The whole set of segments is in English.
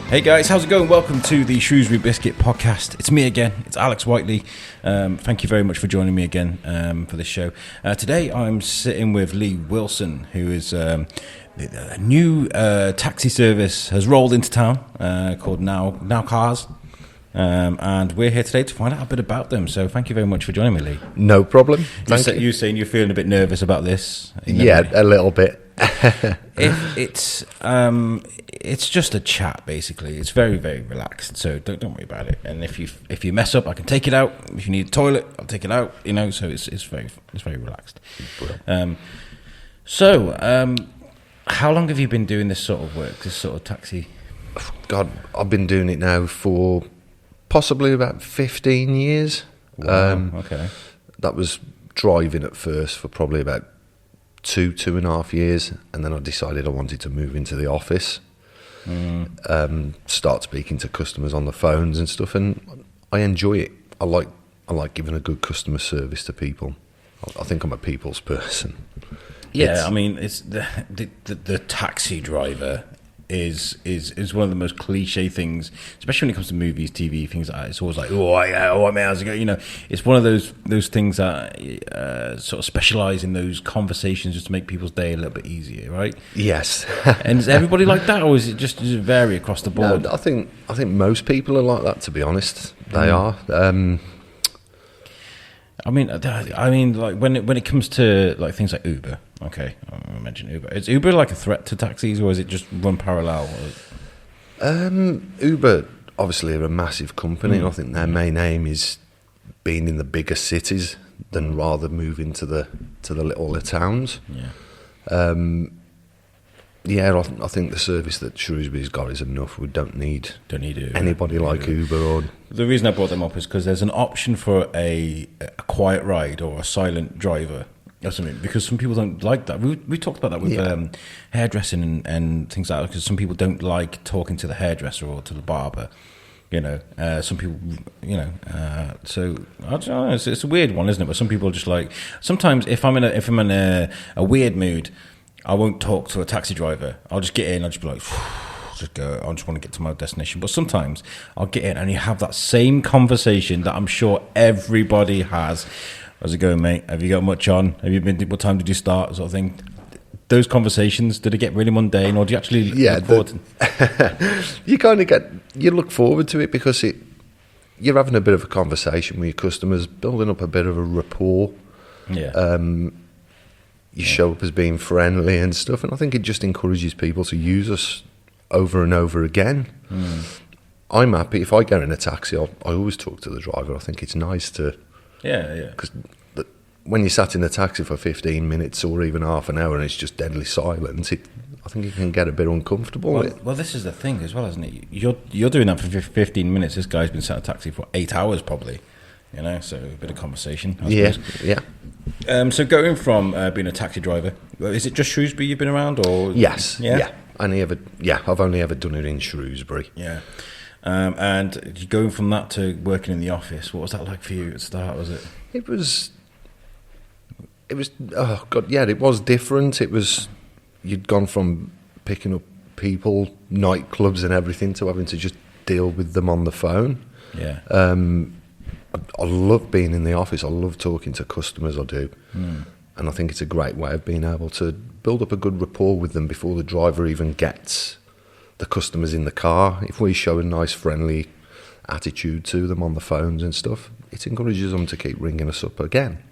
Hey guys, how's it going? Welcome to the Shrewsbury Biscuit podcast. It's me again. It's Alex Whiteley. Thank you very much for joining me again for this show. Today I'm sitting with Lee Wilson, who is a new taxi service has rolled into town called Now Cars. And we're here today to find out a bit about them. So thank you very much for joining me, Lee. No problem. You saying you're feeling a bit nervous about this? Yeah, a little bit. It's just a chat, basically. It's very, very relaxed, so don't worry about it. And if you mess up, I can take it out. If you need a toilet, I'll take it out. So it's very relaxed. How long have you been doing this sort of work, this sort of taxi? God, I've been doing it now for possibly about 15 years. Wow, okay. That was driving at first for probably about 2.5 years, and then I decided I wanted to move into the office, start speaking to customers on the phones and stuff, and I enjoy it. I like giving a good customer service to people. I think I'm a people's person. Yeah, it's the taxi driver is one of the most cliche things, especially when it comes to movies, TV, things like that. It's always like, how's it going? It's one of those things that sort of specialise in those conversations just to make people's day a little bit easier, right? Yes. And is everybody like that, or is it just vary across the board? No, I think most people are like that, to be honest. They are. Like when it comes to like things like Uber, okay, I mentioned Uber. Is Uber like a threat to taxis, or is it just run parallel? Uber obviously are a massive company, and I think their main aim is being in the bigger cities than rather moving to the littler towns. Yeah. I think the service that Shrewsbury's got is enough. We don't need Uber. Anybody like Uber. Or the reason I brought them up is because there's an option for a quiet ride or a silent driver or something, because some people don't like that. We talked about that with hairdressing and things like that, because some people don't like talking to the hairdresser or to the barber. Some people, so I don't know. It's a weird one, isn't it? But some people just like. Sometimes if I'm in a weird mood, I won't talk to a taxi driver. I'll just get in. I'll just be like, just go. I just want to get to my destination. But sometimes I'll get in and you have that same conversation that I'm sure everybody has. How's it going, mate? Have you got much on? Have you been? What time did you start? Sort of thing. Those conversations, did it get really mundane, or do you actually look forward to? You look forward to it because you're having a bit of a conversation with your customers, building up a bit of a rapport. Yeah. You show up as being friendly and stuff, and I think it just encourages people to use us over and over again. I'm happy if I get in a taxi. I always talk to the driver. I think it's nice to. Yeah. Because when you sat in a taxi for 15 minutes or even half an hour and it's just deadly silent, I think it can get a bit uncomfortable. Well, this is the thing as well, isn't it? You're doing that for 15 minutes. This guy's been sat in a taxi for 8 hours probably. So a bit of conversation, I suppose. Yeah. So going from being a taxi driver, is it just Shrewsbury you've been around, or? Yes. Yeah. I've only ever done it in Shrewsbury. Yeah. And going from that to working in the office, what was that like for you at the start? Was it? It was. Oh God, yeah, it was different. It was. You'd gone from picking up people, nightclubs, and everything to having to just deal with them on the phone. Yeah. I love being in the office. I love talking to customers. I do, and I think it's a great way of being able to build up a good rapport with them before the driver even gets the customers in the car. If we show a nice, friendly attitude to them on the phones and stuff, it encourages them to keep ringing us up again.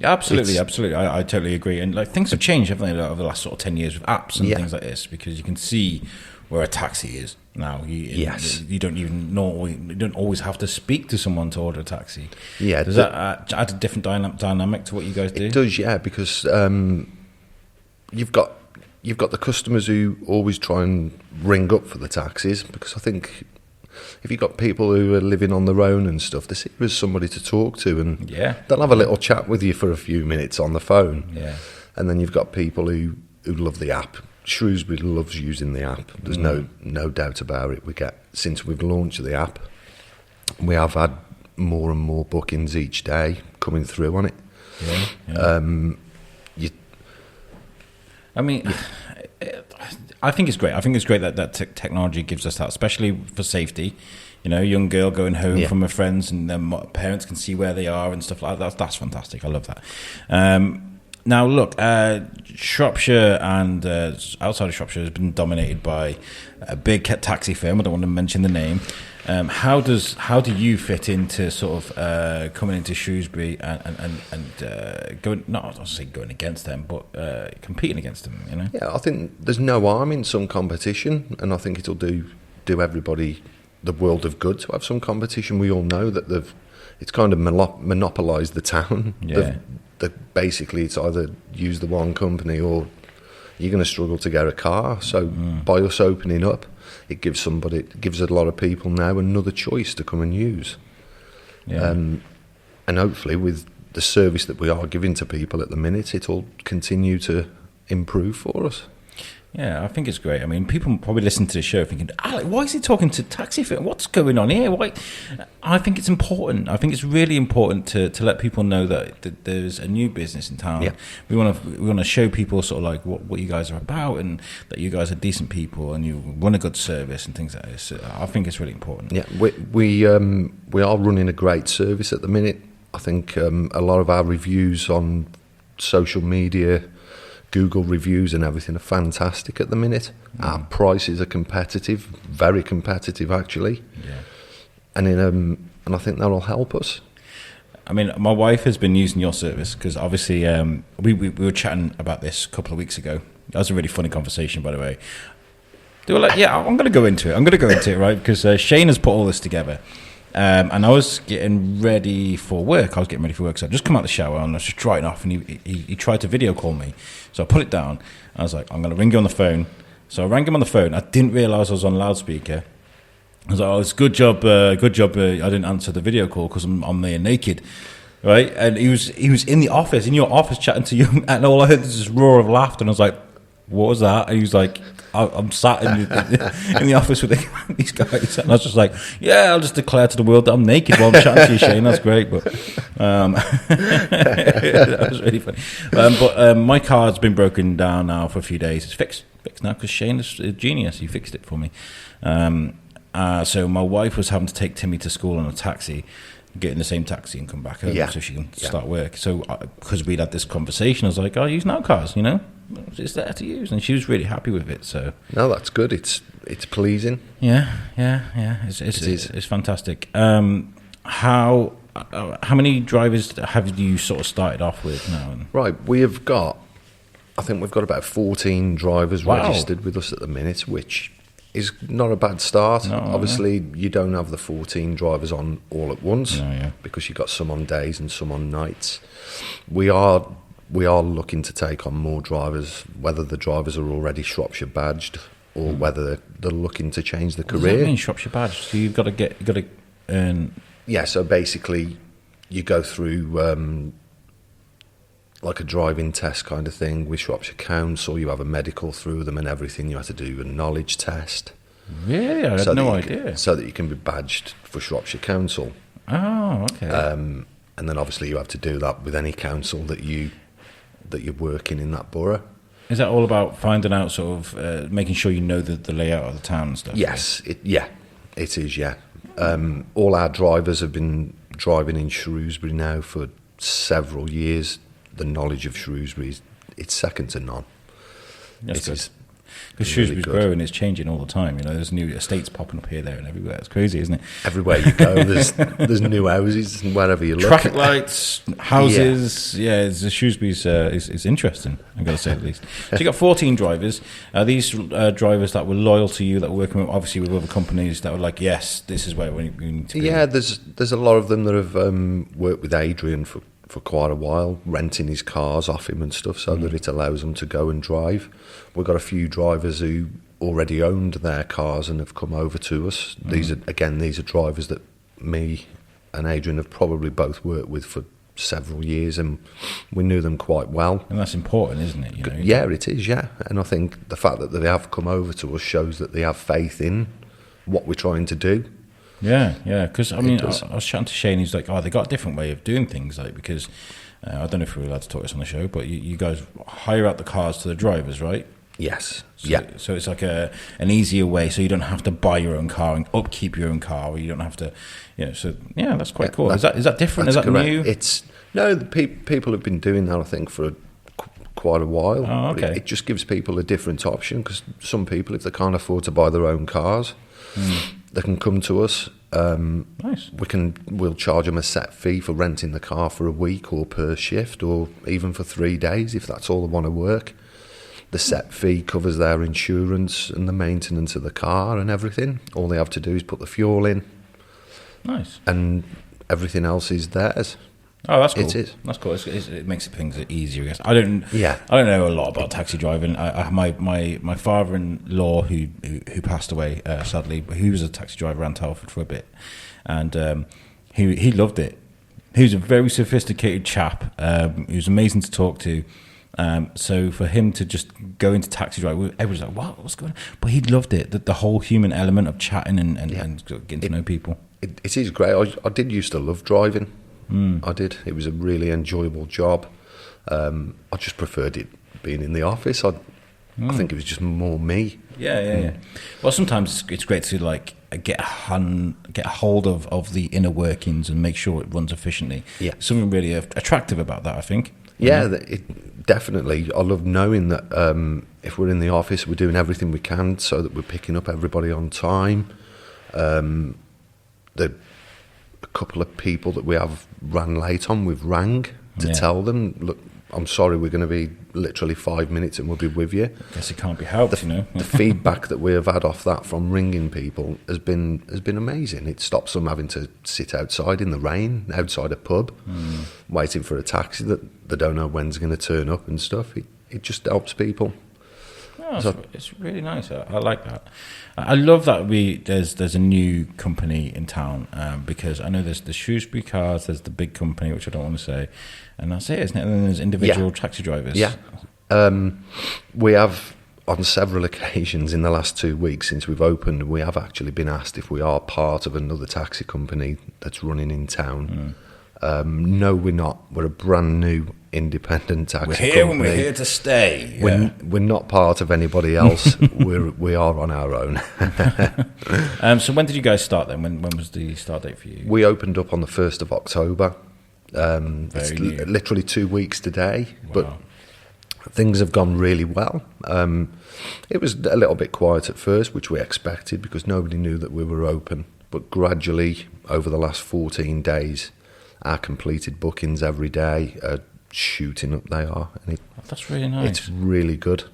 Absolutely. I totally agree. And like things have changed, haven't they, over the last sort of 10 years with apps and things like this, because you can see where a taxi is now. You don't always have to speak to someone to order a taxi. Yeah. Does that add a different dynamic to what you guys do? It does, yeah, because you've got the customers who always try and ring up for the taxis, because I think if you've got people who are living on their own and stuff, they see you as somebody to talk to, and they'll have a little chat with you for a few minutes on the phone. Yeah. And then you've got people who love the app. Shrewsbury loves using the app. There's no doubt about it. Since we've launched the app, we have had more and more bookings each day coming through on it. I think it's great. I think it's great that technology gives us that, especially for safety. You know, a young girl going home from her friends, and then parents can see where they are and stuff like that. That's fantastic. I love that. Now, look, Shropshire and outside of Shropshire has been dominated by a big taxi firm. I don't want to mention the name. How do you fit into sort of coming into Shrewsbury and going, not I'll say going against them, but competing against them? You know. Yeah, I think there's no harm in some competition, and I think it'll do everybody the world of good to have some competition. We all know that it's kind of monopolised the town. Yeah. Basically, it's either use the one company or you're going to struggle to get a car. So by us opening up, it gives a lot of people now another choice to come and use. Yeah. And hopefully with the service that we are giving to people at the minute, it'll continue to improve for us. Yeah, I think it's great. I mean, people probably listen to the show thinking, Alec, why is he talking to taxi firm? What's going on here? Why? I think it's important. I think it's really important to let people know that there's a new business in town. Yeah. We want to show people sort of like what you guys are about, and that you guys are decent people and you run a good service and things like this. I think it's really important. Yeah, we are running a great service at the minute. I think a lot of our reviews on social media, Google reviews and everything are fantastic at the minute. Our prices are competitive, very competitive actually. Yeah. And I think that'll help us. I mean, my wife has been using your service because obviously we were chatting about this a couple of weeks ago. That was a really funny conversation, by the way. They were like, yeah, I'm going to go into it, right? Because Shane has put all this together. And I was getting ready for work. So I'd just come out of the shower and I was just drying off, and he tried to video call me. So I put it down. I was like, I'm going to ring you on the phone. So I rang him on the phone. I didn't realise I was on loudspeaker. I was like, oh, it's good job. I didn't answer the video call because I'm there naked. Right? And he was in the office, in your office, chatting to you. And all I heard was this roar of laughter. And I was like, what was that? And he was like, I'm sat in the office with these guys, and I was just like, yeah, I'll just declare to the world that I'm naked while I'm chatting to you, Shane. That's great, but that was really funny. But my car's been broken down now for a few days. It's fixed now because Shane is a genius. He fixed it for me. So my wife was having to take Timmy to school on a taxi, get in the same taxi and come back home so she can start work. So because we'd had this conversation, I was like, I'll use now cars, you know. It's there to use, and she was really happy with it. So no, that's good. It's pleasing. Yeah. It's fantastic. How many drivers have you sort of started off with now? Right, I think we've got about 14 drivers registered with us at the minute, which is not a bad start. No, obviously, you don't have the 14 drivers on all at once because you've got some on days and some on nights. We are looking to take on more drivers, whether the drivers are already Shropshire badged or whether they're looking to change the career. What does that mean, Shropshire badged? So you've got to earn. Yeah, so basically, you go through like a driving test kind of thing with Shropshire Council. You have a medical through them and everything. You have to do a knowledge test. Really, I had no idea. So that you can be badged for Shropshire Council. Oh, okay. And then obviously you have to do that with any council that you're working in that borough. Is that all about finding out sort of making sure you know the layout of the town and stuff? Yes, it is. Yeah, all our drivers have been driving in Shrewsbury now for several years. The knowledge of Shrewsbury it's second to none. That's good. Because Shrewsbury's growing, it's changing all the time. You know, there's new estates popping up here, there, and everywhere. It's crazy, isn't it? Everywhere you go, there's new houses wherever you look. Traffic lights, houses. Yeah, Shrewsbury's is interesting. I've got to say at least. So you got 14 drivers. These drivers that were loyal to you, that were working obviously with other companies that were like, yes, this is where we need to be. Yeah, there's a lot of them that have worked with Adrian for quite a while, renting his cars off him and stuff, so that it allows them to go and drive. We've got a few drivers who already owned their cars and have come over to us. These are drivers that me and Adrian have probably both worked with for several years, and we knew them quite well. And that's important, isn't it? You know? Yeah, it is, yeah. And I think the fact that they have come over to us shows that they have faith in what we're trying to do. Yeah, because I mean, I was chatting to Shane. He's like, they got a different way of doing things, like because I don't know if we're allowed to talk this on the show, but you guys hire out the cars to the drivers, right? Yes. So it's like an easier way, so you don't have to buy your own car and upkeep your own car, or you don't have to, So that's quite cool. Is that different? Is that correct. new? People have been doing that, I think, for quite a while. Oh, okay. But it just gives people a different option, because some people, if they can't afford to buy their own cars, they can come to us. Nice. We'll charge them a set fee for renting the car for a week or per shift, or even for 3 days if that's all they want to work. The set fee covers their insurance and the maintenance of the car and everything. All they have to do is put the fuel in. Nice. And everything else is theirs. Oh, that's cool. It is. That's cool. It makes things easier, I guess. I don't know a lot about taxi driving. My father-in-law who passed away sadly, he was a taxi driver around Telford for a bit, and he loved it. He was a very sophisticated chap. He was amazing to talk to. So for him to just go into taxi driving, everyone's like, what's going on? But he loved it, the whole human element of chatting and getting to know people. It is great. I did used to love driving. I did. It was a really enjoyable job. I just preferred it being in the office. I think it was just more me. Yeah. Well, sometimes it's great to like get a hold of the inner workings and make sure it runs efficiently. Yeah. Something really attractive about that, I think. Yeah, definitely. I love knowing that if we're in the office, we're doing everything we can so that we're picking up everybody on time. A couple of people that we have ran late on, we've rang to tell them, look, I'm sorry, we're going to be literally 5 minutes and we'll be with you. I guess it can't be helped, The feedback that we have had off that from ringing people has been amazing. It stops them having to sit outside in the rain, outside a pub, waiting for a taxi that they don't know when's going to turn up and stuff. It just helps people. Oh, it's really nice. I like that. I love that there's a new company in town, because I know there's the Shrewsbury cars, there's the big company, which I don't want to say, and that's it, isn't it? And then there's individual taxi drivers. Yeah. We have, on several occasions in the last 2 weeks since we've opened, we have actually been asked if we are part of another taxi company that's running in town. No, we're not. We're a brand new independent taxi company. We're here to stay. We're not part of anybody else. we are on our own. So when did you guys start then? When was the start date for you? We opened up on the 1st of October. It's new. Literally 2 weeks today. Wow. But things have gone really well. It was a little bit quiet at first, which we expected because nobody knew that we were open. But gradually, over the last 14 days, our completed bookings every day are shooting up. They are. And that's really nice. It's really good.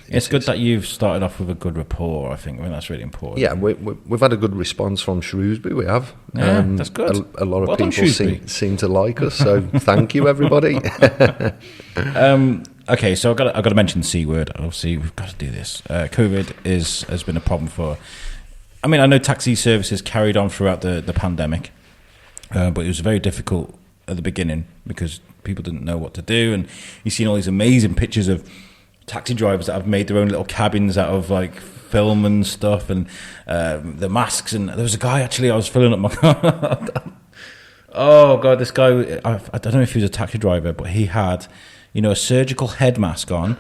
It's good that you've started off with a good rapport, I think. I mean, that's really important. Yeah, we've had a good response from Shrewsbury, we have. Yeah, that's good. A lot of people seem to like us, so thank you, everybody. Okay, so I've got to mention the C word. Obviously, we've got to do this. COVID has been a problem for... I mean, I know taxi services carried on throughout the pandemic, but it was very difficult at the beginning because people didn't know what to do, and you've seen all these amazing pictures of taxi drivers that have made their own little cabins out of like film and stuff, and the masks. And there was a guy actually, I was filling up my car. Oh god, this guy! I don't know if he was a taxi driver, but he had, a surgical head mask on,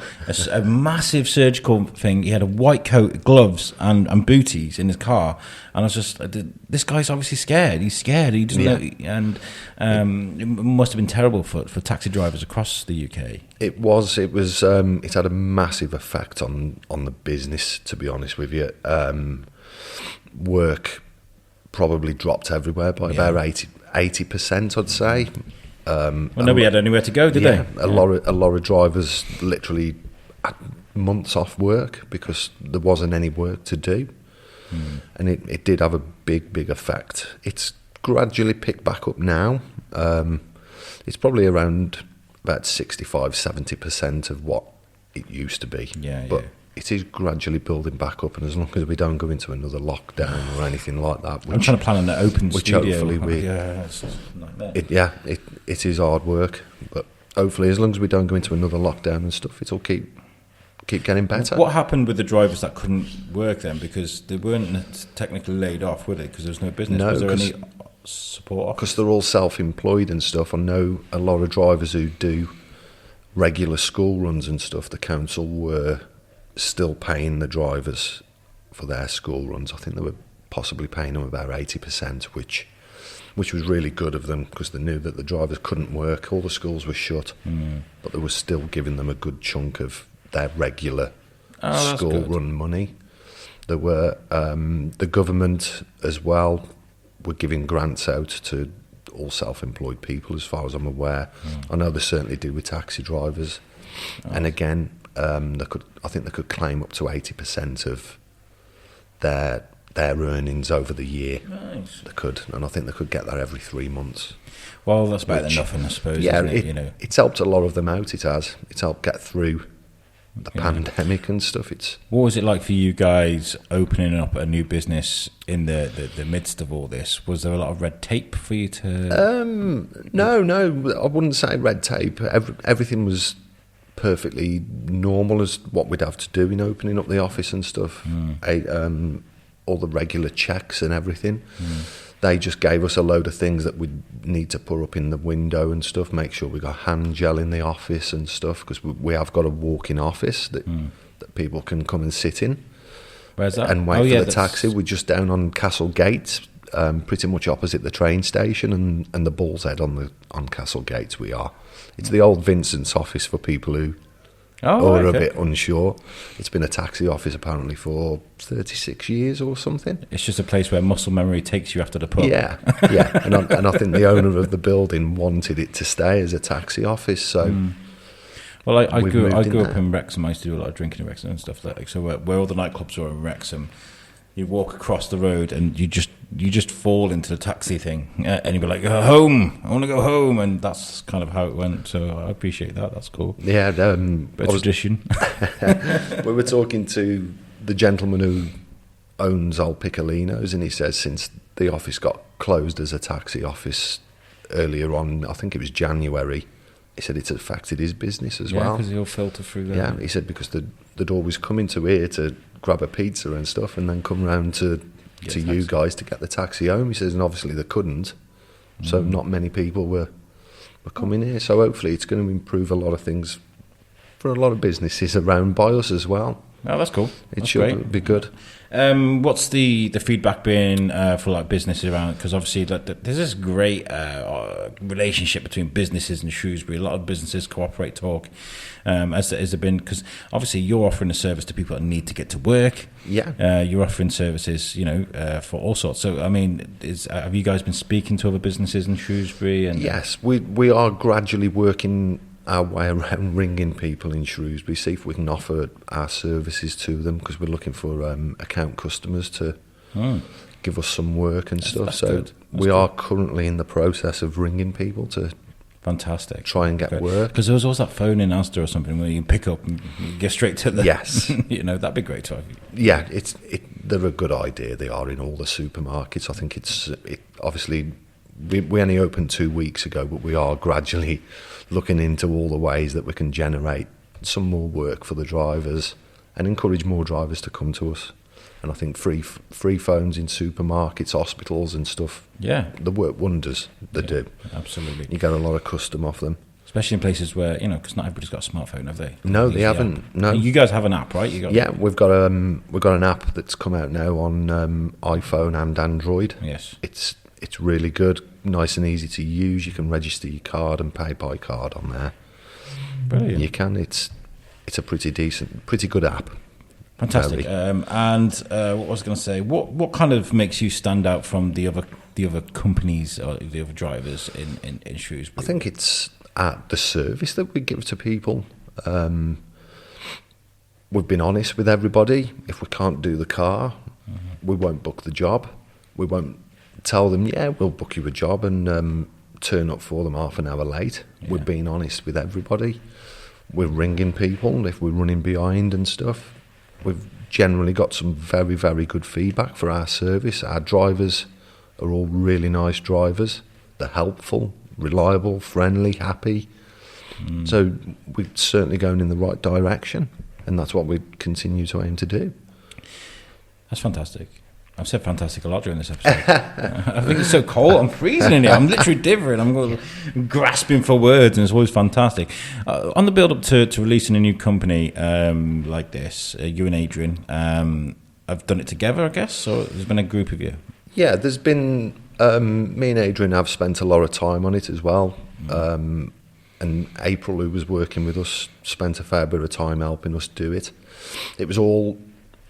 a massive surgical thing. He had a white coat, gloves, and booties in his car. And I was just, this guy's obviously scared. He's scared. He doesn't know. And it must have been terrible for taxi drivers across the UK. It was. It had a massive effect on the business, to be honest with you. Work probably dropped everywhere by about 80%, I'd say. Well, nobody had anywhere to go, did they? A lot of drivers literally had months off work because there wasn't any work to do. And it did have a big effect. It's gradually picked back up now. It's probably around about 65-70% of what it used to be. But it is gradually building back up, and as long as we don't go into another lockdown or anything like that, I'm trying to plan an open studio. Hopefully it is hard work, but hopefully as long as we don't go into another lockdown and stuff, it'll keep getting better. What happened with the drivers that couldn't work then? Because they weren't technically laid off, were they? Because there was no business. No, was there any support? Because they're all self-employed and stuff. I know a lot of drivers who do regular school runs and stuff. The council were still paying the drivers for their school runs. I think they were possibly paying them about 80%, which was really good of them, because they knew that the drivers couldn't work. All the schools were shut, but they were still giving them a good chunk of their regular school run money. There were the government as well were giving grants out to all self-employed people, as far as I'm aware. I know they certainly do with taxi drivers. And again, I think they could claim up to 80% of their earnings over the year. Nice. They could, and I think they could get that every 3 months. Well, that's better than nothing, I suppose. Yeah, isn't it? It's helped a lot of them out. It has. It's helped get through the pandemic and stuff. What was it like for you guys opening up a new business in the midst of all this? Was there a lot of red tape for you to? No, I wouldn't say red tape. Everything was perfectly normal as what we'd have to do in opening up the office and stuff. All the regular checks and everything. They just gave us a load of things that we'd need to put up in the window and stuff, make sure we got hand gel in the office and stuff, because we have got a walk-in office that people can come and sit in. Where's that? And wait for the taxi. We're just down on Castle Gate, pretty much opposite the train station, and the Bull's Head on Castle Gate we are. It's the old Vincent's office for people who are a bit unsure. It's been a taxi office apparently for 36 years or something. It's just a place where muscle memory takes you after the pub. Yeah. And I think the owner of the building wanted it to stay as a taxi office. So, well, I grew up in Wrexham. I used to do a lot of drinking in Wrexham and stuff like that. So where all the nightclubs were in Wrexham, you walk across the road and you just fall into the taxi thing, and you'd be like, home, I want to go home, and that's kind of how it went. So I appreciate that. That's cool. Yeah, tradition. We were talking to the gentleman who owns Old Piccolino's, and he says since the office got closed as a taxi office earlier on, I think it was January, he said it's affected his business as well. Yeah, because he'll filter through there. Yeah, he said because they'd always come into here to grab a pizza and stuff, and then come round to you guys to get the taxi home. He says, and obviously they couldn't, so not many people were coming here. So hopefully it's going to improve a lot of things for a lot of businesses around by us as well. Oh, that's cool. It should be good. What's the feedback been for like businesses around? Because obviously there's this great relationship between businesses and Shrewsbury. A lot of businesses cooperate, talk. Has there been? Because obviously you're offering a service to people that need to get to work. Yeah. You're offering services, for all sorts. So I mean, have you guys been speaking to other businesses in Shrewsbury? And yes, we are gradually working our way around ringing people in Shrewsbury, see if we can offer our services to them, because we're looking for account customers to give us some work and stuff. So we are currently in the process of ringing people to fantastic try and get work. Because there was always that phone in Asda or something where you can pick up and get straight to the... Yes. That'd be great to have. Yeah, they're a good idea. They are in all the supermarkets. I think obviously we only opened 2 weeks ago, but we are gradually looking into all the ways that we can generate some more work for the drivers and encourage more drivers to come to us. And I think free phones in supermarkets, hospitals and stuff, they work wonders. They do. Absolutely. You get a lot of custom off them. Especially in places where, because not everybody's got a smartphone, have they? No, they haven't. No. You guys have an app, right? We've got an app that's come out now on iPhone and Android. Yes. It's really good, nice and easy to use. You can register your card and pay by card on there. Brilliant. You can. It's a pretty good app. Fantastic. And what was I going to say? What kind of makes you stand out from the other companies or the other drivers in Shrewsbury? I think it's the service that we give to people. We've been honest with everybody. If we can't do the car, we won't book the job. We won't tell them, we'll book you a job and turn up for them half an hour late. Yeah. We're being honest with everybody. We're ringing people if we're running behind and stuff. We've generally got some very, very good feedback for our service. Our drivers are all really nice drivers. They're helpful, reliable, friendly, happy. So we're certainly going in the right direction, and that's what we continue to aim to do. That's fantastic. I've said fantastic a lot during this episode. I think it's so cold. I'm freezing in here. I'm literally divering. I'm grasping for words, and it's always fantastic. On the build-up to releasing a new company like this, you and Adrian have done it together, I guess, so there's been a group of you. Yeah, there's been... me and Adrian have spent a lot of time on it as well. And April, who was working with us, spent a fair bit of time helping us do it. It was all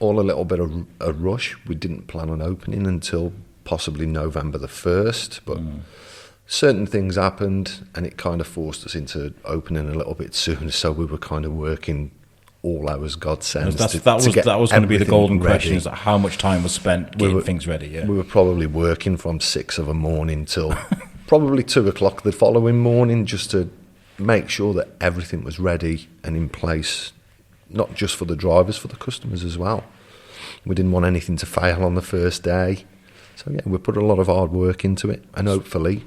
a little bit of a rush. We didn't plan on opening until possibly November the 1st, but certain things happened and it kind of forced us into opening a little bit sooner, so we were kind of working all hours God sends that was going to be the golden question, is that how much time was spent getting things ready. Yeah, we were probably working from 6 a.m. till probably 2 o'clock the following morning, just to make sure that everything was ready and in place, not just for the drivers, for the customers as well. We didn't want anything to fail on the first day. So yeah, we put a lot of hard work into it, and hopefully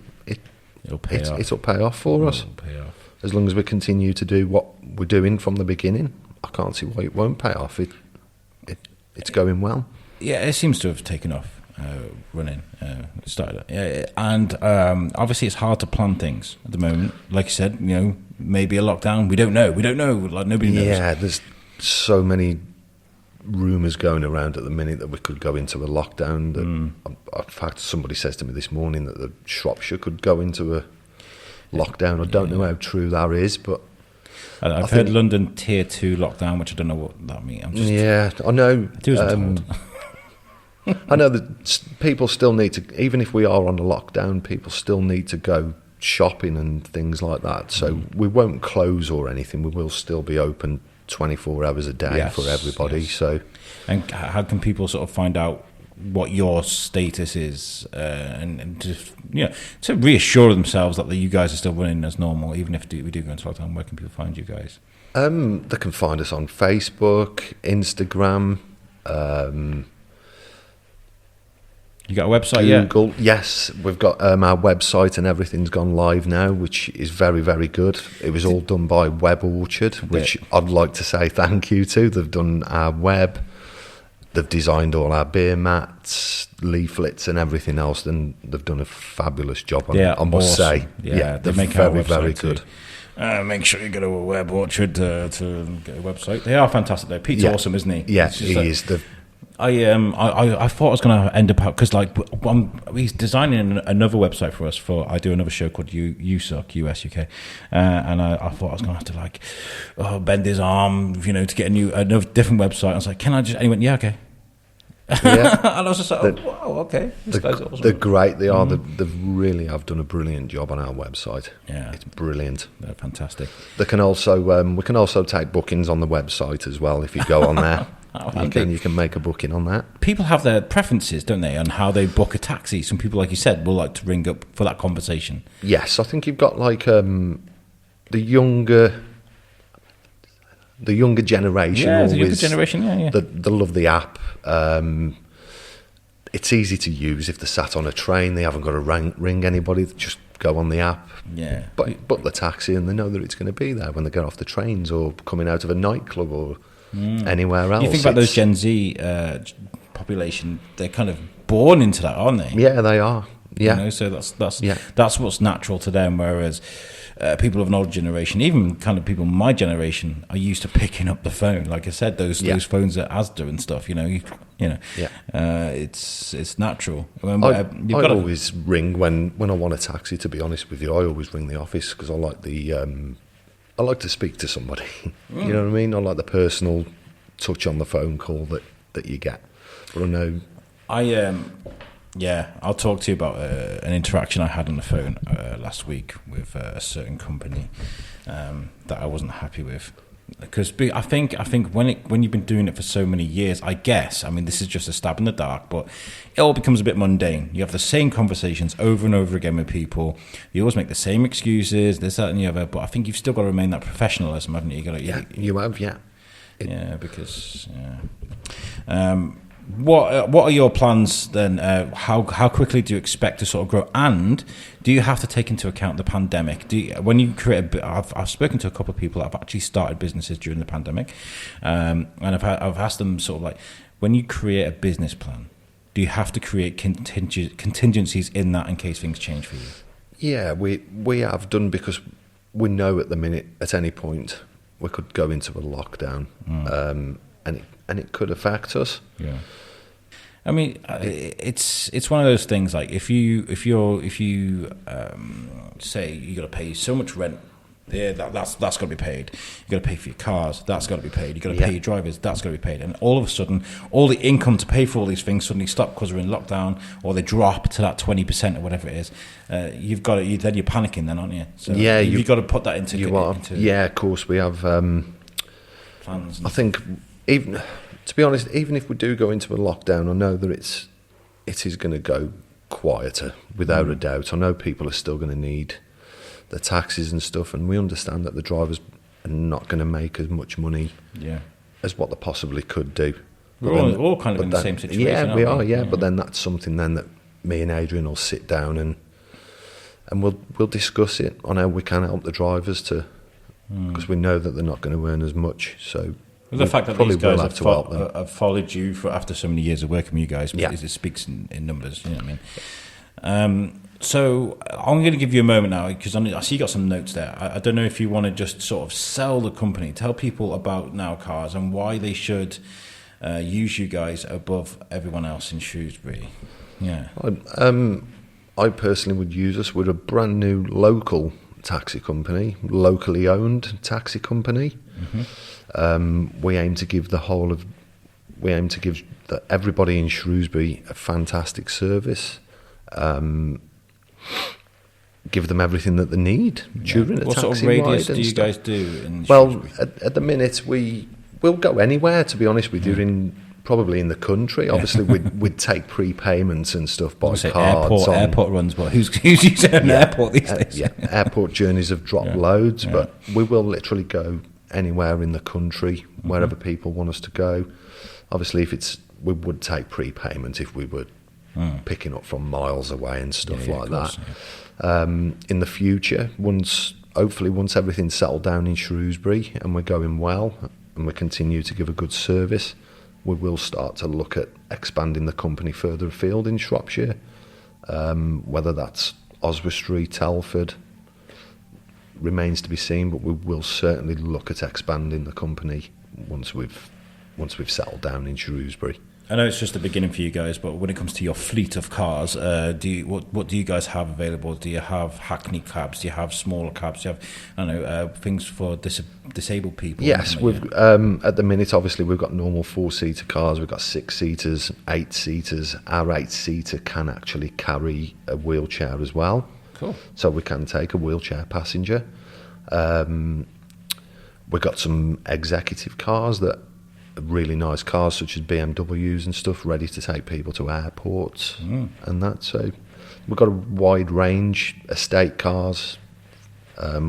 it'll pay off for us. Pay off. As long as we continue to do what we're doing from the beginning, I can't see why it won't pay off. It's going well. Yeah, it seems to have taken off. Running started, and obviously it's hard to plan things at the moment. Like you said, maybe a lockdown. We don't know. Like, nobody knows. Yeah, there's so many rumours going around at the minute that we could go into a lockdown. In fact, somebody says to me this morning that the Shropshire could go into a lockdown. I don't know how true that is, but I've heard London Tier 2 lockdown, which I don't know what that means. I know. I know that people still need to, even if we are on a lockdown, people still need to go shopping and things like that. So we won't close or anything. We will still be open 24 hours a day for everybody. Yes. So, and how can people sort of find out what your status is, and just to reassure themselves that you guys are still running as normal, even if we do go into lockdown? Where can people find you guys? They can find us on Facebook, Instagram. You got a website? Google. Yeah? Yes, we've got our website, and everything's gone live now, which is very, very good. It was all done by Web Orchard, which I'd like to say thank you to. They've done our web, they've designed all our beer mats, leaflets, and everything else, and they've done a fabulous job on it, I must say. Yeah, they're very, very good. Make sure you go to a Web Orchard to get a website. They are fantastic though. Pete's awesome, isn't he? Yeah, he is. I thought I was going to end up, because he's designing another website for us. I do another show called USUK, US UK, and I thought I was going to have to bend his arm, to get another different website. I was like, can I just? And he went, yeah, okay. Yeah. And I was just like, wow, okay. This guy's awesome. They're great. They are. They really have done a brilliant job on our website. Yeah, it's brilliant. They're fantastic. They can also we can also take bookings on the website as well if you go on there. You can make a booking on that. People have their preferences, don't they, on how they book a taxi. Some people, like you said, will like to ring up for that conversation. Yes, I think you've got the younger generation. Yeah, the younger generation. Yeah. They love the app. It's easy to use. If they're sat on a train, they haven't got to ring anybody. They just go on the app. Yeah. Book the taxi, and they know that it's going to be there when they get off the trains or coming out of a nightclub or anywhere else. You think about those Gen Z population, they're kind of born into that, aren't they? Yeah, they are. Yeah. So that's what's natural to them, whereas people of an older generation, even kind of people my generation, are used to picking up the phone. Like I said, those phones at Asda and stuff, it's natural. I always ring when I want a taxi, to be honest with you. I always ring the office because I like I like to speak to somebody. You know what I mean? I like the personal touch on the phone call that you get. But I know... I'll talk to you about an interaction I had on the phone last week with a certain company that I wasn't happy with. Because I think when you've been doing it for so many years, I guess, I mean, this is just a stab in the dark, but it all becomes a bit mundane. You have the same conversations over and over again with people. You always make the same excuses, this, that, and the other. But I think you've still got to remain that professionalism, haven't you? You have. What are your plans then? How quickly do you expect to sort of grow? And do you have to take into account the pandemic? When you create I've spoken to a couple of people that have actually started businesses during the pandemic, and I've asked them sort of like, when you create a business plan, do you have to create contingencies in that in case things change for you? Yeah, we have done, because we know at the minute, at any point, we could go into a lockdown, and it could affect us. Yeah. I mean, it's one of those things. Like if you say you got to pay so much rent, that's got to be paid. You got to pay for your cars. That's got to be paid. You got to pay your drivers. That's got to be paid. And all of a sudden, all the income to pay for all these things suddenly stop because we're in lockdown, or they drop to that 20% or whatever it is. You've got to. Then you're panicking, then, aren't you? So yeah, you've got to put that into. Yeah, of course we have plans. I think even. To be honest, even if we do go into a lockdown, I know that it is going to go quieter, without a doubt. I know people are still going to need the taxis and stuff, and we understand that the drivers are not going to make as much money as what they possibly could do. We're all kind of in the same situation. Yeah, we are. Yeah, but then that's something then that me and Adrian will sit down and we'll discuss it on how we can help the drivers to, because we know that they're not going to earn as much. So. The fact that these guys have followed you for after so many years of working with you guys, it speaks in numbers. You know what I mean? So I'm going to give you a moment now, because I see you got some notes there. I don't know if you want to just sort of sell the company, tell people about Now Cars and why they should use you guys above everyone else in Shrewsbury. Yeah. I personally would use us. We're a brand new local taxi company, locally owned taxi company. We aim to give everybody in Shrewsbury a fantastic service. Give them everything that they need during a taxi ride. What sort of radius do you guys do in Shrewsbury? Well, at the minute we'll go anywhere. To be honest with you, probably in the country. Obviously, we'd take prepayments and stuff by cards. Airport runs, but who's using an airport these days? Yeah, airport journeys have dropped loads, but we will literally go anywhere in the country, wherever people want us to go. Obviously, we would take prepayment if we were picking up from miles away and stuff like that. Yeah. In the future, hopefully once everything's settled down in Shrewsbury and we're going well and we continue to give a good service, we will start to look at expanding the company further afield in Shropshire, whether that's Oswestry, Telford, remains to be seen, but we will certainly look at expanding the company once we've settled down in Shrewsbury. I know it's just the beginning for you guys, but when it comes to your fleet of cars, what do you guys have available? Do you have hackney cabs? Do you have smaller cabs? Do you have things for disabled people? Yes, we've at the minute. Obviously, we've got normal 4-seater cars. We've got 6-seaters, 8-seaters. Our 8-seater can actually carry a wheelchair as well. Cool. So we can take a wheelchair passenger. We've got some executive cars that are really nice cars, such as BMWs and stuff, ready to take people to airports and that. So we've got a wide range, estate cars,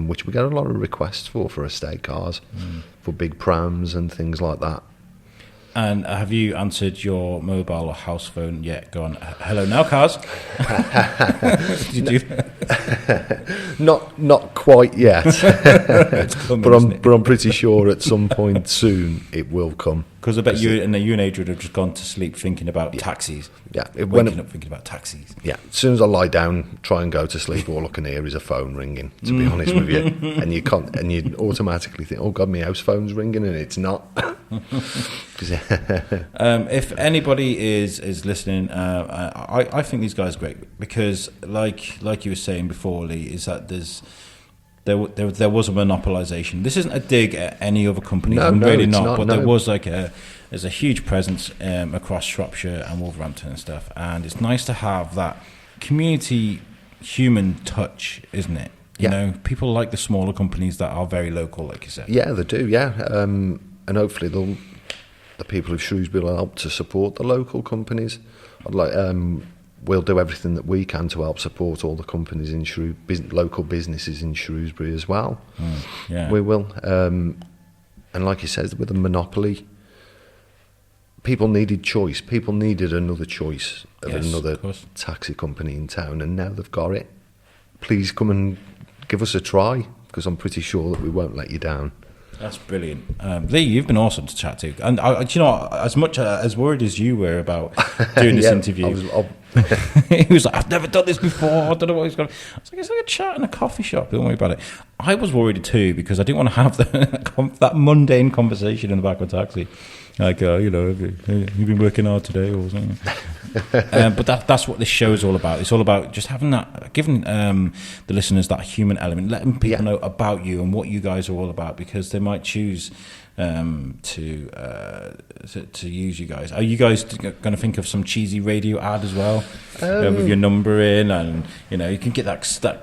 which we get a lot of requests for estate cars, for big prams and things like that. And have you answered your mobile or house phone yet? Go on. Hello, Now Cars. Did you do that? Not quite yet. It's coming, but I'm pretty sure at some point soon it will come. Because I bet you and Adrian have just gone to sleep thinking about taxis. Yeah, waking up thinking about taxis. Yeah, as soon as I lie down, try and go to sleep, all I can hear is a phone ringing. To be honest with you, and you automatically think, "Oh God, my house phone's ringing," and it's not. If anybody is listening, I think these guys are great because, like you were saying before, Lee, is that there was a monopolisation. This isn't a dig at any other company, really not. But there was there's a huge presence across Shropshire and Wolverhampton and stuff, and it's nice to have that community, human touch, isn't it? You know, people like the smaller companies that are very local, like you said. Yeah, they do. Yeah, and hopefully the people of Shrewsbury will help to support the local companies. We'll do everything that we can to help support all the companies in local businesses in Shrewsbury as well. We will. And like you said, with a monopoly, people needed choice. People needed another choice of another taxi company in town, and now they've got it. Please come and give us a try, because I'm pretty sure that we won't let you down. That's brilliant. Lee, you've been awesome to chat to. And, you know, as much as worried as you were about doing this interview, he was like, I've never done this before. I don't know what he's going to... I was like, it's like a chat in a coffee shop. Don't worry about it. I was worried too, because I didn't want to have that mundane conversation in the back of a taxi. Like, you know, you've been working hard today or something. But that's what this show is all about. It's all about just having that, giving the listeners that human element, letting people know about you and what you guys are all about, because they might choose to use you guys. Are you guys going to think of some cheesy radio ad as well, with your number in, and you know you can get that stuck.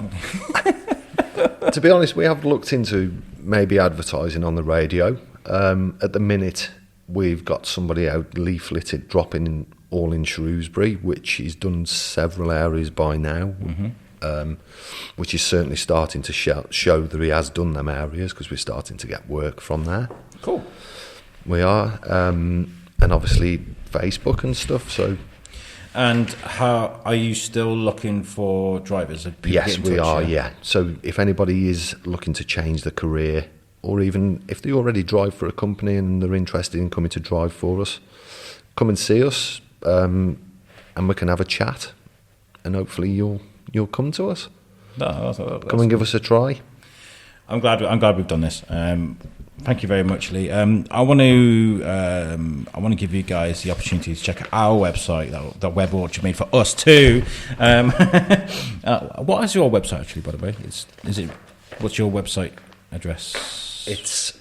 To be honest, we have looked into maybe advertising on the radio. At the minute, we've got somebody out leafleted, dropping all in Shrewsbury, which he's done several areas by now, which is certainly starting to show that he has done them areas, because we're starting to get work from there. Cool. We are, and obviously Facebook and stuff. So, and how are you still looking for drivers? Yes, we are. Yeah. So if anybody is looking to change their career, or even if they already drive for a company and they're interested in coming to drive for us, come and see us, and we can have a chat, and hopefully you'll come to us. That's come and give us a try. I'm glad we've done this. Thank you very much, Lee. I want to give you guys the opportunity to check out our website, that Web Orchard made for us too. What is your website actually, by the way? What's your website address? It's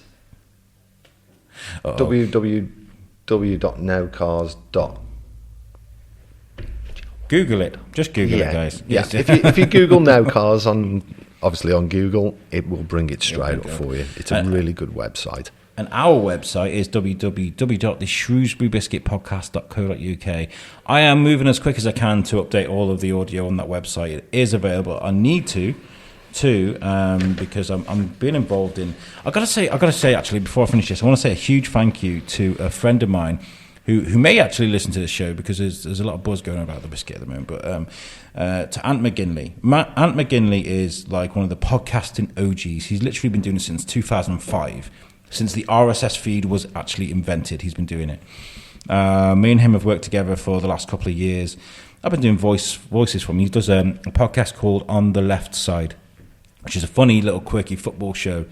www.nowcars.com. Google it. Just Google it, guys. Yeah. If you Google Now Cars on Google, it will bring it straight up for you. It's a really good website. And our website is www.theshrewsburybiscuitpodcast.co.uk. I am moving as quick as I can to update all of the audio on that website. It is available. I need to because I'm being involved in. I gotta say actually, before I finish this, I want to say a huge thank you to a friend of mine who may actually listen to this show, because there's a lot of buzz going on about the biscuit at the moment. But to Ant McGinley. Ant McGinley is like one of the podcasting OGs. He's literally been doing it since 2005, since the RSS feed was actually invented. He's been doing it. Me and him have worked together for the last couple of years. I've been doing voices for him. He does a podcast called On the Left Side, which is a funny little quirky football show,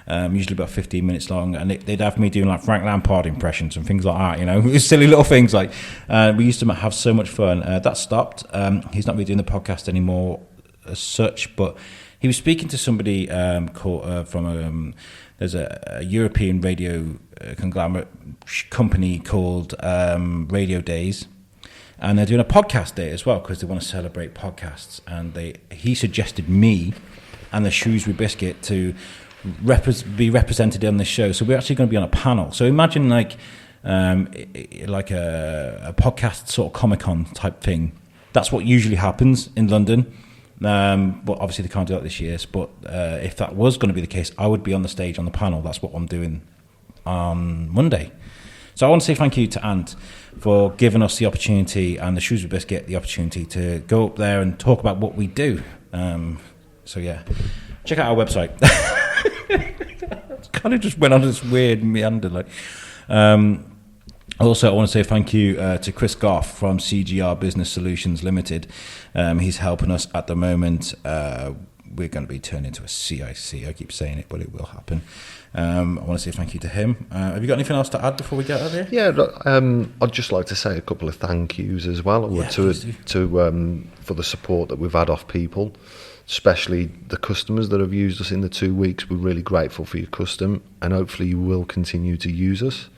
usually about 15 minutes long, and they'd have me doing like Frank Lampard impressions and things like that, you know, silly little things. Like we used to have so much fun. That stopped. He's not really doing the podcast anymore as such, but he was speaking to somebody called from there's a European radio conglomerate company called Radio Days, and they're doing a podcast day as well, because they want to celebrate podcasts. And he suggested me and the Shrewsbury Biscuit to be represented on this show. So we're actually going to be on a panel. So imagine like a podcast sort of Comic-Con type thing. That's what usually happens in London. But obviously they can't do that this year. But if that was going to be the case, I would be on the stage on the panel. That's what I'm doing on Monday. So I want to say thank you to Ant for giving us the opportunity, and the Shrewsbury Biscuit the opportunity, to go up there and talk about what we do. So yeah, check out our website. Kind of just went on this weird meander. Like, also, I want to say thank you to Chris Goff from CGR Business Solutions Limited. He's helping us at the moment. We're going to be turned into a CIC. I keep saying it, but it will happen. I want to say thank you to him. Have you got anything else to add before we get out of here? Yeah, I'd just like to say a couple of thank yous as well, for the support that we've had off people, especially the customers that have used us in the 2 weeks. We're really grateful for your custom, and hopefully you will continue to use us.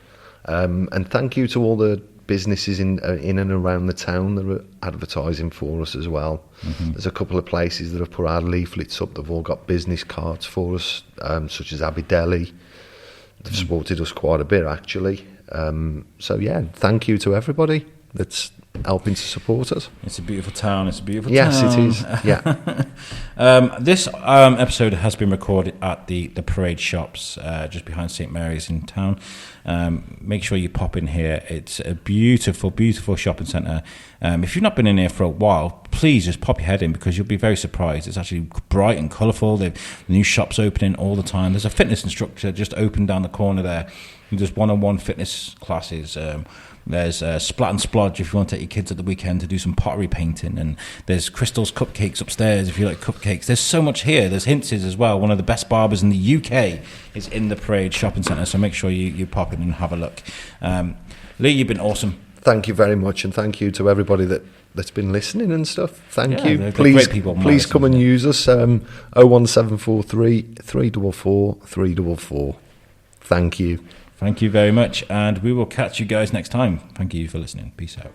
And thank you to all the businesses in and around the town that are advertising for us as well. Mm-hmm. There's a couple of places that have put our leaflets up. They've all got business cards for us, such as Abbey Deli. They've supported us quite a bit, actually. So yeah, thank you to everybody. that's helping to support us. It's a beautiful town. It's a beautiful yes, town. Yes, it is. Yeah. This episode has been recorded at the Parade Shops just behind St Mary's in town. Make sure you pop in here. It's a beautiful, beautiful shopping centre. If you've not been in here for a while, please just pop your head in because you'll be very surprised. It's actually bright and colourful. The new shops opening all the time. There's a fitness instructor just opened down the corner there. There's one-on-one fitness classes. There's Splat and Splodge if you want to take your kids at the weekend to do some pottery painting. And there's Crystal's Cupcakes upstairs if you like cupcakes. There's so much here. There's Hintz's as well. One of the best barbers in the UK is in the Parade Shopping Centre. So make sure you pop in and have a look. Lee, you've been awesome. Thank you very much. And thank you to everybody that's been listening and stuff. Thank you. They're Please, great people. please come and use us. 01743 344 344. Thank you. Thank you very much, and we will catch you guys next time. Thank you for listening. Peace out.